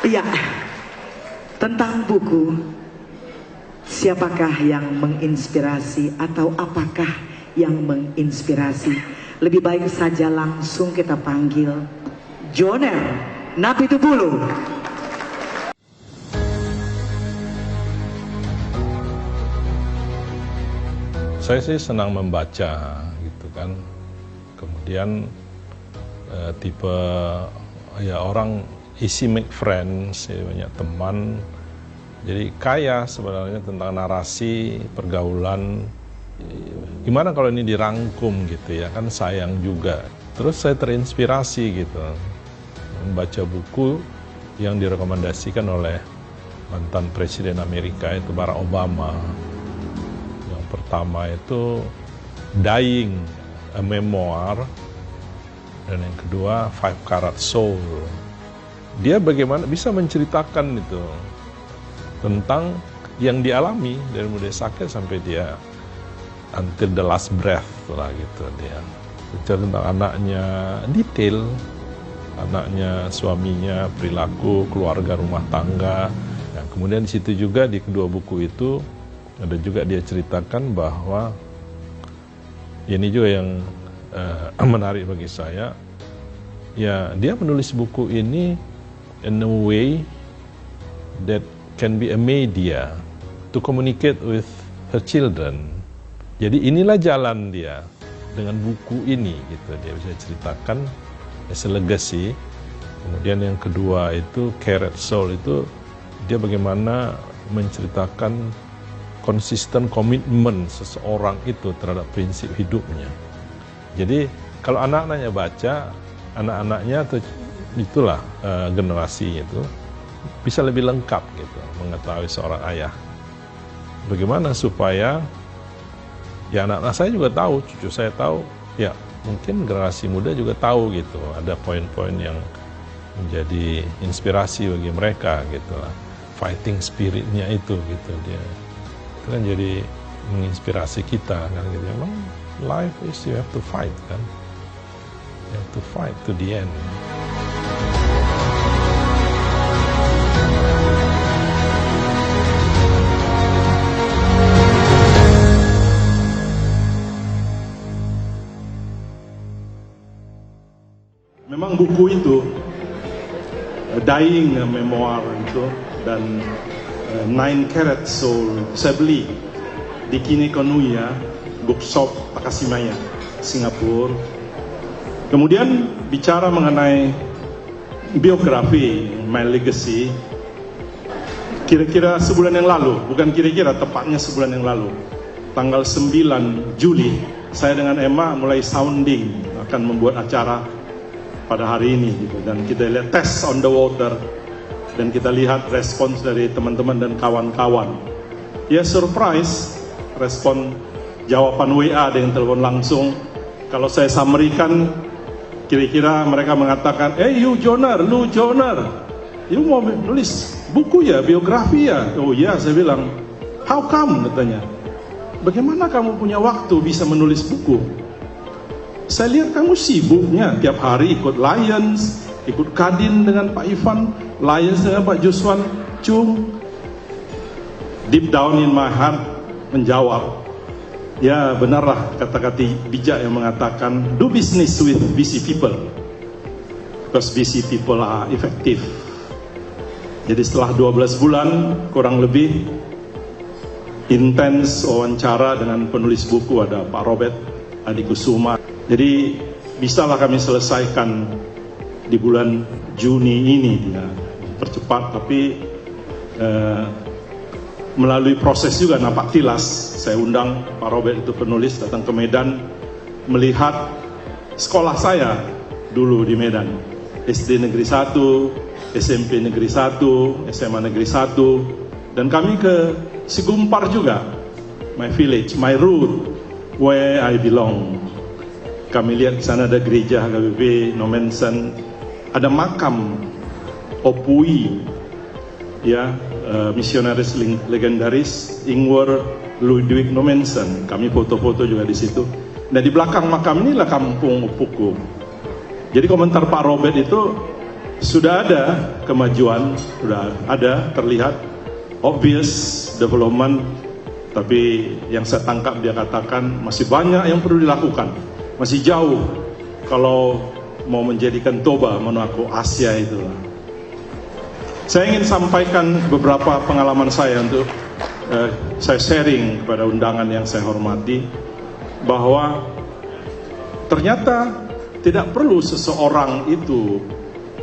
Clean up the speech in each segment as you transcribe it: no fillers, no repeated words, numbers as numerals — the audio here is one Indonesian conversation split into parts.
Iya, tentang buku, siapakah yang menginspirasi atau apakah yang menginspirasi? Lebih baik saja langsung kita panggil Joner Napitupulu. Saya sih senang membaca gitu kan. Kemudian tipe ya orang easy make friends, ya, banyak teman. Jadi kaya sebenarnya tentang narasi, pergaulan. Gimana kalau ini dirangkum gitu ya, kan sayang juga. Terus saya terinspirasi gitu, membaca buku yang direkomendasikan oleh mantan Presiden Amerika itu Barack Obama. Yang pertama itu Dying, a Memoir, dan yang kedua Five Carat Soul. Dia bagaimana bisa menceritakan itu tentang yang dialami dari mulai sakit sampai dia until the last breath lah gitu. Dia bicara tentang anaknya, detail anaknya, suaminya, perilaku, keluarga, rumah tangga. Nah, kemudian di situ juga di kedua buku itu ada juga dia ceritakan bahwa ini juga yang menarik bagi saya. Ya, dia menulis buku ini in a way that can be a media to communicate with her children. Jadi inilah jalan dia dengan buku ini gitu, dia bisa ceritakan as a legacy. Kemudian yang kedua itu Carat Soul, itu dia bagaimana menceritakan konsisten komitmen seseorang itu terhadap prinsip hidupnya. Jadi kalau anak-anaknya baca, anak-anaknya itulah generasi itu bisa lebih lengkap gitu mengetahui seorang ayah. Bagaimana supaya ya anak-anak saya juga tahu, cucu saya tahu, ya mungkin generasi muda juga tahu gitu. Ada poin-poin yang menjadi inspirasi bagi mereka gitu lah. Fighting spiritnya itu gitu dia. Itu kan jadi menginspirasi kita kan gitu. Emang life is you have to fight kan. You have to fight to the end. Memang buku itu, Dying, a Memoir itu, dan Nine Carat Soul, saya beli di Kinokuniya Bookshop Takashimaya, Singapura. Kemudian bicara mengenai biografi, My Legacy, kira-kira sebulan yang lalu, bukan kira-kira, tepatnya sebulan yang lalu, tanggal 9 Juli, saya dengan Emma mulai sounding, akan membuat acara pada hari ini gitu. Dan kita lihat test on the water, dan kita lihat respons dari teman-teman dan kawan-kawan. Ya surprise, respon jawaban WA dengan telepon langsung. Kalau saya summary-kan, kira-kira mereka mengatakan, you Joner, you mau nulis buku ya, biografi ya? Oh iya, saya bilang, how come, katanya. Bagaimana kamu punya waktu bisa menulis buku? Saya lihat kamu sibuknya, tiap hari ikut Lions, ikut Kadin dengan Pak Ivan, Lions dengan Pak Juswan Chung. Deep down in my heart menjawab, ya benarlah kata-kata bijak yang mengatakan, do business with busy people, because busy people are effective. Jadi setelah 12 bulan kurang lebih intens wawancara dengan penulis buku, ada Pak Robert Adikusuma. Jadi bisalah kami selesaikan di bulan Juni ini, ya, percepat, tapi melalui proses juga napak tilas. Saya undang Pak Robert, itu penulis, datang ke Medan melihat sekolah saya dulu di Medan, SD Negeri 1, SMP Negeri 1, SMA Negeri 1, dan kami ke Sigumpar juga, my village, my root, where I belong. Kami lihat di sana ada gereja HKBP Nomensen, ada makam Opui, ya, misionaris legendaris Ingwer Ludwig Nomensen. Kami foto-foto juga di situ. Dan di belakang makam inilah kampung Opuku. Jadi komentar Pak Robert itu, sudah ada kemajuan, sudah ada terlihat obvious development, tapi yang saya tangkap dia katakan masih banyak yang perlu dilakukan, masih jauh kalau mau menjadikan Toba Monaco Asia itu. Saya ingin sampaikan beberapa pengalaman saya untuk saya sharing kepada undangan yang saya hormati, bahwa ternyata tidak perlu seseorang itu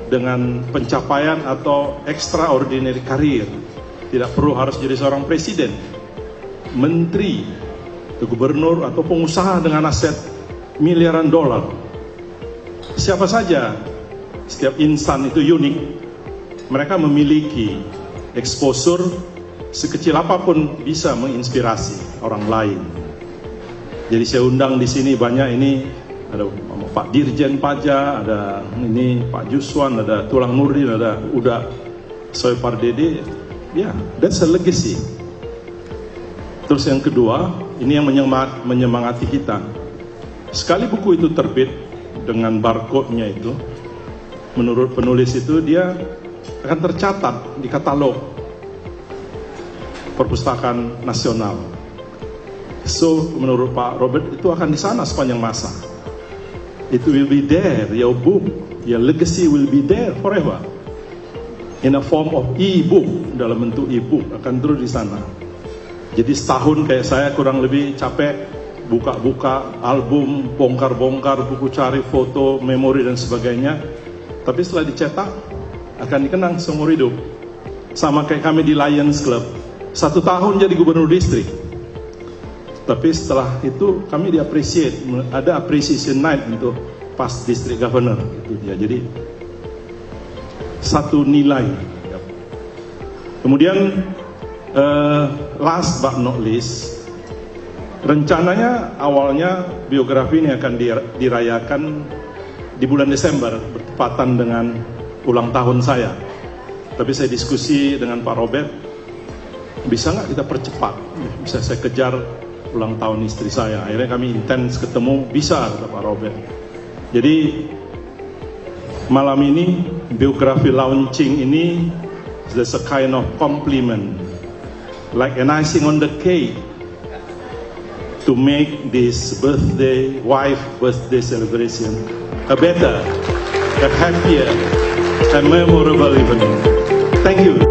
dengan pencapaian atau extraordinary career, tidak perlu harus jadi seorang presiden, menteri, atau gubernur, atau pengusaha dengan aset miliaran dolar. Siapa saja, setiap insan itu unik. Mereka memiliki exposure sekecil apapun bisa menginspirasi orang lain. Jadi saya undang di sini banyak, ini ada Pak Dirjen Pajak, ada ini Pak Juswan, ada Tulang Nurdin, ada Uda Soy Pardede. Ya, that's a legacy. Terus yang kedua, ini yang menyemangati kita. Sekali buku itu terbit dengan barcode-nya itu, menurut penulis itu dia akan tercatat di katalog Perpustakaan Nasional. So, menurut Pak Robert itu akan di sana sepanjang masa. It will be there, your book, your legacy will be there forever. In a form of e-book, dalam bentuk e-book, akan terus di sana. Jadi setahun kayak saya kurang lebih capek buka-buka album, bongkar-bongkar buku, cari foto, memori dan sebagainya. Tapi setelah dicetak akan dikenang seumur hidup. Sama kayak kami di Lions Club, 1 tahun jadi gubernur distrik. Tapi setelah itu kami di-appreciate, ada appreciation night untuk past district governor. Itu dia. Jadi satu nilai. Kemudian last but not least, rencananya awalnya biografi ini akan dirayakan di bulan Desember, bertepatan dengan ulang tahun saya. Tapi saya diskusi dengan Pak Robert, bisa nggak kita percepat? Bisa saya kejar ulang tahun istri saya. Akhirnya kami intens ketemu, bisa, kata Pak Robert. Jadi malam ini biografi launching ini there's a kind of compliment, like an icing on the cake, to make this wife birthday celebration a better, a happier, a memorable evening. Thank you.